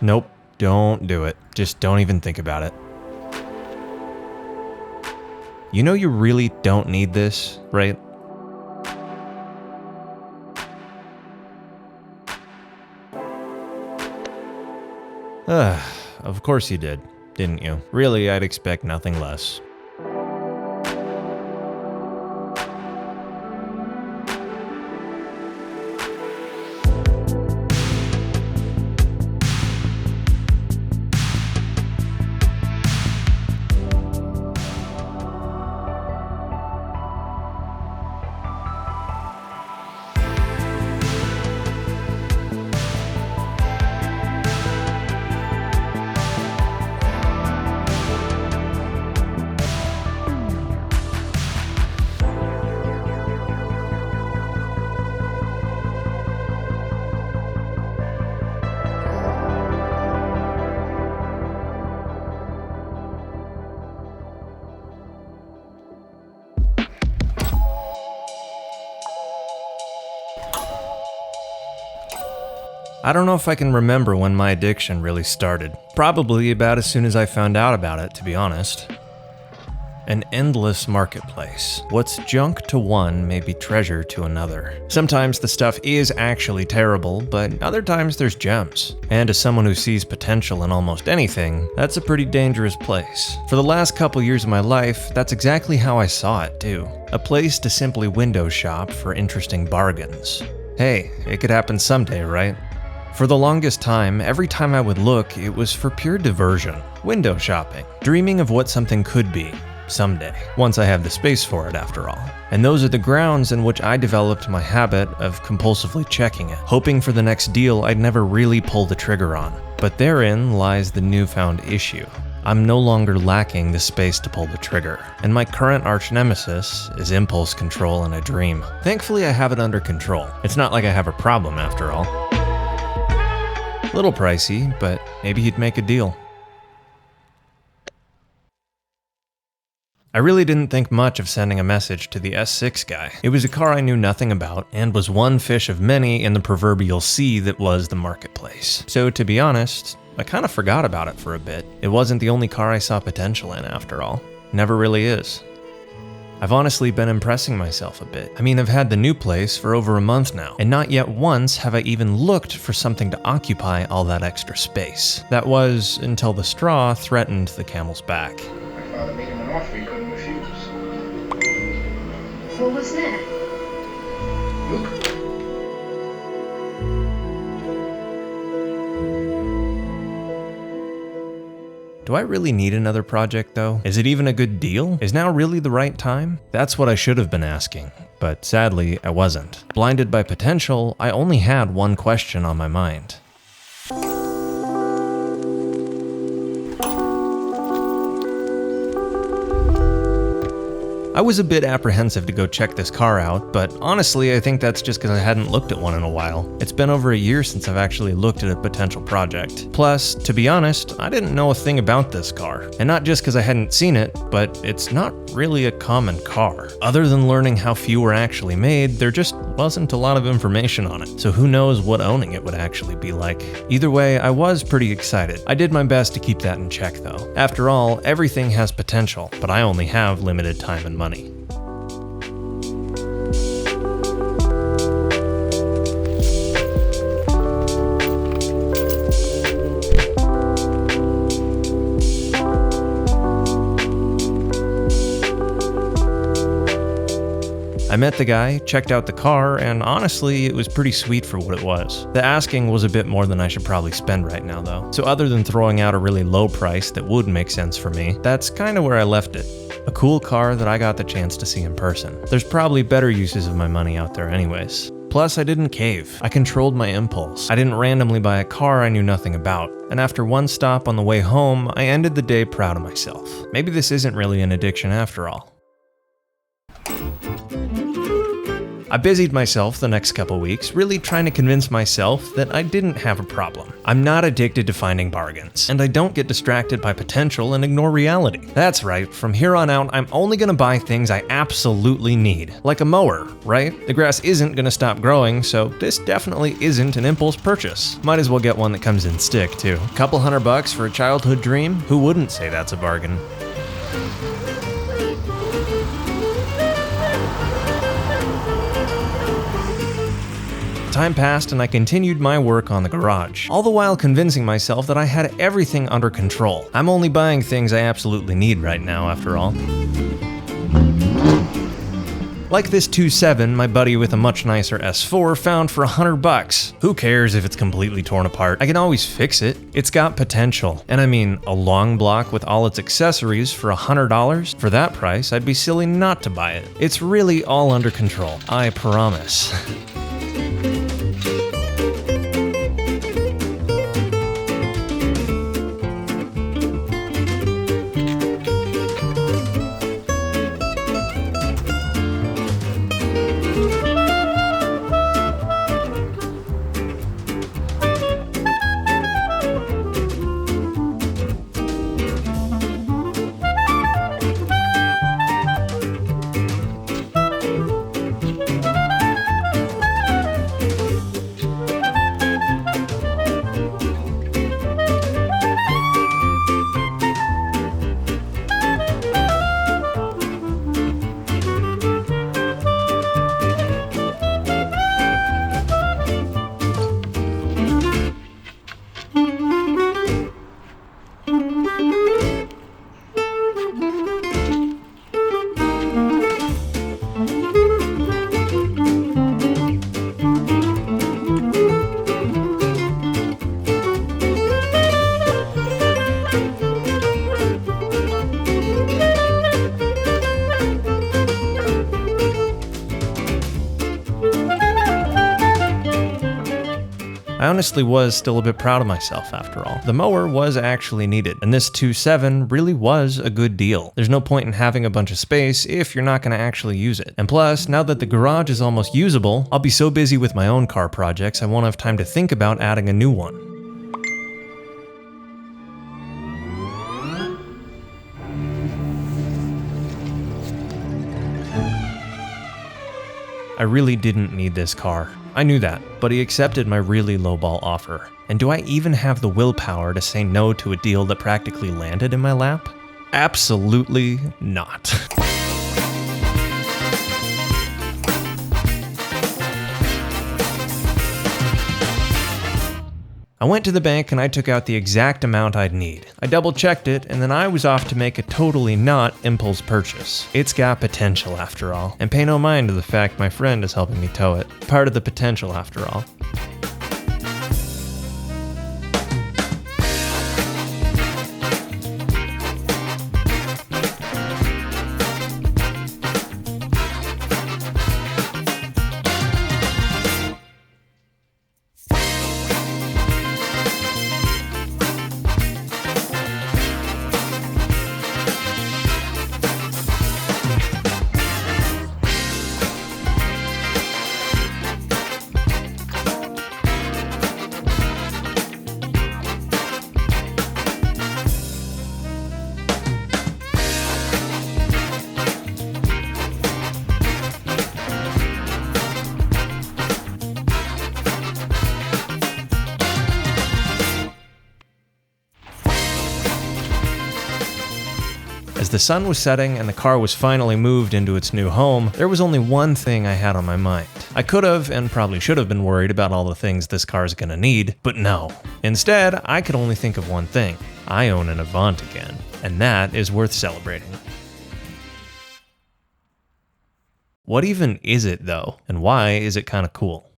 Nope, don't do it. Just don't even think about it. You know you really don't need this, right? Of course you did, didn't you? Really, I'd expect nothing less. I don't know if I can remember when my addiction really started. Probably about as soon as I found out about it, to be honest. An endless marketplace. What's junk to one may be treasure to another. Sometimes the stuff is actually terrible, but other times there's gems. And as someone who sees potential in almost anything, that's a pretty dangerous place. For the last couple years of my life, that's exactly how I saw it too. A place to simply window shop for interesting bargains. Hey, it could happen someday, right? For the longest time, every time I would look, it was for pure diversion. Window shopping. Dreaming of what something could be. Someday. Once I have the space for it, after all. And those are the grounds in which I developed my habit of compulsively checking it, hoping for the next deal I'd never really pull the trigger on. But therein lies the newfound issue. I'm no longer lacking the space to pull the trigger, and my current arch nemesis is impulse control in a dream. Thankfully, I have it under control. It's not like I have a problem, after all. Little pricey, but maybe he'd make a deal. I really didn't think much of sending a message to the S6 guy. It was a car I knew nothing about, and was one fish of many in the proverbial sea that was the marketplace. So to be honest, I kind of forgot about it for a bit. It wasn't the only car I saw potential in, after all. Never really is. I've honestly been impressing myself a bit. I mean, I've had the new place for over a month now, and not yet once have I even looked for something to occupy all that extra space. That was until the straw threatened the camel's back. My father made him an offer he couldn't refuse. What was that? Look. Do I really need another project though? Is it even a good deal? Is now really the right time? That's what I should have been asking, but sadly I wasn't. Blinded by potential, I only had one question on my mind. I was a bit apprehensive to go check this car out, but honestly I think that's just because I hadn't looked at one in a while. It's been over a year since I've actually looked at a potential project. Plus, to be honest, I didn't know a thing about this car. And not just because I hadn't seen it, but it's not really a common car. Other than learning how few were actually made, there just wasn't a lot of information on it. So who knows what owning it would actually be like. Either way, I was pretty excited. I did my best to keep that in check though. After all, everything has potential, but I only have limited time and money. I met the guy, checked out the car, and honestly, it was pretty sweet for what it was. The asking was a bit more than I should probably spend right now though. So other than throwing out a really low price that would make sense for me, that's kinda where I left it. A cool car that I got the chance to see in person. There's probably better uses of my money out there anyways. Plus, I didn't cave. I controlled my impulse. I didn't randomly buy a car I knew nothing about. And after one stop on the way home, I ended the day proud of myself. Maybe this isn't really an addiction after all. I busied myself the next couple weeks, really trying to convince myself that I didn't have a problem. I'm not addicted to finding bargains, and I don't get distracted by potential and ignore reality. That's right, from here on out, I'm only gonna buy things I absolutely need. Like a mower, right? The grass isn't gonna stop growing, so this definitely isn't an impulse purchase. Might as well get one that comes in stick, too. Couple $100 for a childhood dream? Who wouldn't say that's a bargain? Time passed and I continued my work on the garage, all the while convincing myself that I had everything under control. I'm only buying things I absolutely need right now, after all. Like this 2.7 my buddy with a much nicer S4 found for $100. Who cares if it's completely torn apart? I can always fix it. It's got potential. And I mean, a long block with all its accessories for $100? For that price, I'd be silly not to buy it. It's really all under control. I promise. I honestly was still a bit proud of myself after all. The mower was actually needed, and this 2.7 really was a good deal. There's no point in having a bunch of space if you're not going to actually use it. And plus, now that the garage is almost usable, I'll be so busy with my own car projects I won't have time to think about adding a new one. I really didn't need this car. I knew that, but he accepted my really lowball offer. And do I even have the willpower to say no to a deal that practically landed in my lap? Absolutely not. I went to the bank and I took out the exact amount I'd need. I double checked it and then I was off to make a totally not impulse purchase. It's got potential after all, and pay no mind to the fact my friend is helping me tow it. Part of the potential after all. As the sun was setting and the car was finally moved into its new home, there was only one thing I had on my mind. I could have and probably should have been worried about all the things this car is gonna need, but no. Instead, I could only think of one thing. I own an Avant again, and that is worth celebrating. What even is it though, and why is it kinda cool?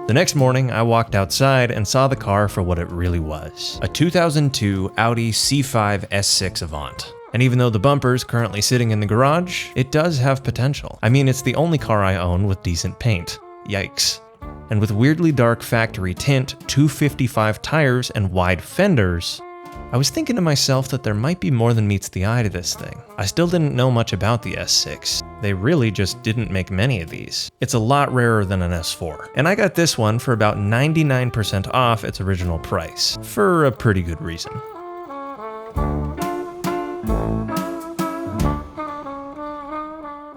The next morning, I walked outside and saw the car for what it really was. A 2002 Audi C5 S6 Avant. And even though the bumper's currently sitting in the garage, it does have potential. I mean, it's the only car I own with decent paint. Yikes. And with weirdly dark factory tint, 255 tires, and wide fenders, I was thinking to myself that there might be more than meets the eye to this thing. I still didn't know much about the S6. They really just didn't make many of these. It's a lot rarer than an S4. And I got this one for about 99% off its original price, for a pretty good reason.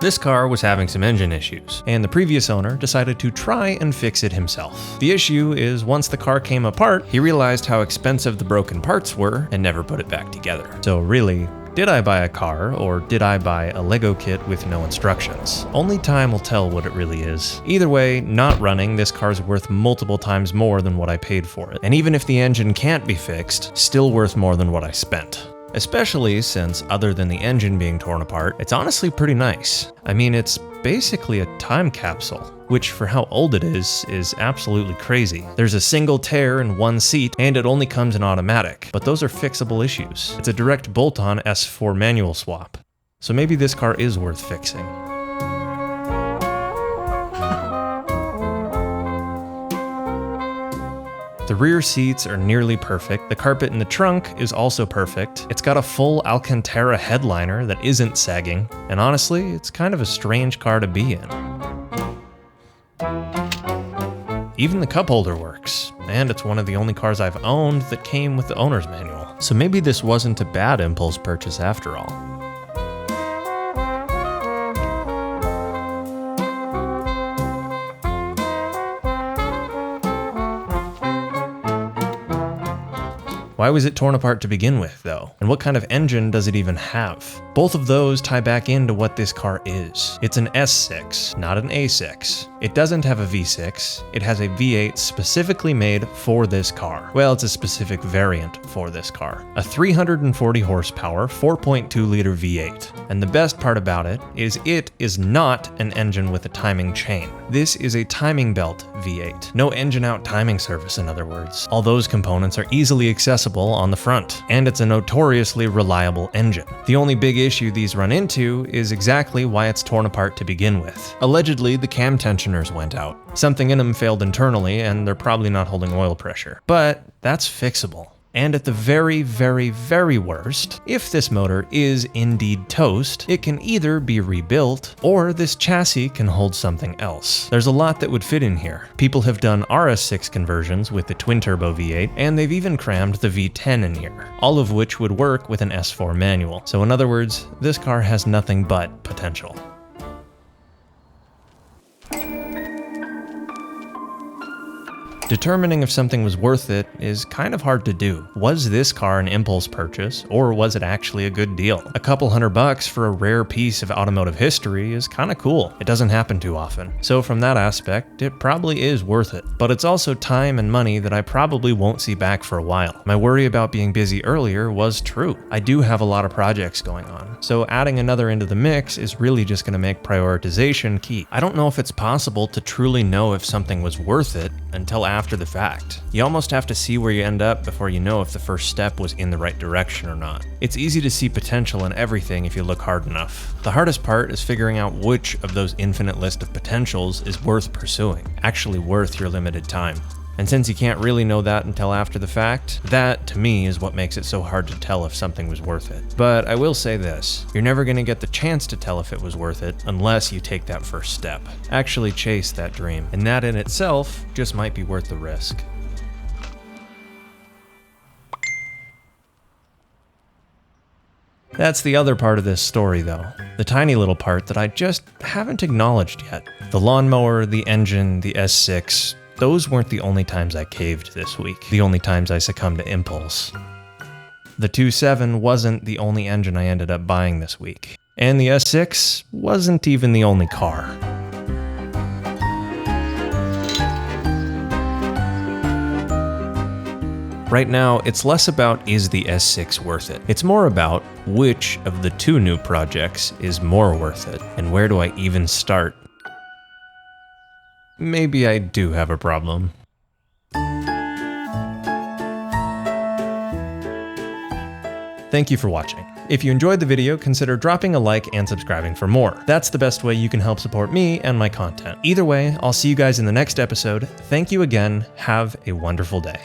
This car was having some engine issues, and the previous owner decided to try and fix it himself. The issue is once the car came apart, he realized how expensive the broken parts were and never put it back together. So really, did I buy a car, or did I buy a Lego kit with no instructions? Only time will tell what it really is. Either way, not running, this car's worth multiple times more than what I paid for it. And even if the engine can't be fixed, still worth more than what I spent. Especially since, other than the engine being torn apart, it's honestly pretty nice. I mean, it's basically a time capsule, which for how old it is absolutely crazy. There's a single tear in one seat, and it only comes in automatic, but those are fixable issues. It's a direct bolt-on S4 manual swap. So maybe this car is worth fixing. The rear seats are nearly perfect, the carpet in the trunk is also perfect, it's got a full Alcantara headliner that isn't sagging, and honestly, it's kind of a strange car to be in. Even the cup holder works, and it's one of the only cars I've owned that came with the owner's manual. So maybe this wasn't a bad impulse purchase after all. Why was it torn apart to begin with, though? And what kind of engine does it even have? Both of those tie back into what this car is. It's an S6, not an A6. It doesn't have a V6, it has a V8 specifically made for this car. Well, it's a specific variant for this car. A 340 horsepower, 4.2 liter V8. And the best part about it is not an engine with a timing chain. This is a timing belt V8. No engine out timing service, in other words. All those components are easily accessible on the front, and it's a notoriously reliable engine. The only big issue these run into is exactly why it's torn apart to begin with. Allegedly, the cam tensioners went out. Something in them failed internally, and they're probably not holding oil pressure. But that's fixable. And at the very, very, very worst, if this motor is indeed toast, it can either be rebuilt, or this chassis can hold something else. There's a lot that would fit in here. People have done RS6 conversions with the twin-turbo V8, and they've even crammed the V10 in here, all of which would work with an S4 manual. So in other words, this car has nothing but potential. Determining if something was worth it is kind of hard to do. Was this car an impulse purchase, or was it actually a good deal? A couple $100 for a rare piece of automotive history is kinda cool. It doesn't happen too often. So from that aspect, it probably is worth it. But it's also time and money that I probably won't see back for a while. My worry about being busy earlier was true. I do have a lot of projects going on, so adding another into the mix is really just gonna make prioritization key. I don't know if it's possible to truly know if something was worth it until after the fact. You almost have to see where you end up before you know if the first step was in the right direction or not. It's easy to see potential in everything if you look hard enough. The hardest part is figuring out which of those infinite list of potentials is worth pursuing, actually worth your limited time. And since you can't really know that until after the fact, that, to me, is what makes it so hard to tell if something was worth it. But I will say this, you're never gonna get the chance to tell if it was worth it unless you take that first step. Actually chase that dream, and that in itself just might be worth the risk. That's the other part of this story, though. The tiny little part that I just haven't acknowledged yet. The lawnmower, the engine, the S6, those weren't the only times I caved this week, the only times I succumbed to impulse. The 2.7 wasn't the only engine I ended up buying this week, and the S6 wasn't even the only car. Right now, it's less about is the S6 worth it? It's more about which of the two new projects is more worth it, and where do I even start? Maybe I do have a problem. Thank you for watching. If you enjoyed the video, consider dropping a like and subscribing for more. That's the best way you can help support me and my content. Either way, I'll see you guys in the next episode. Thank you again. Have a wonderful day.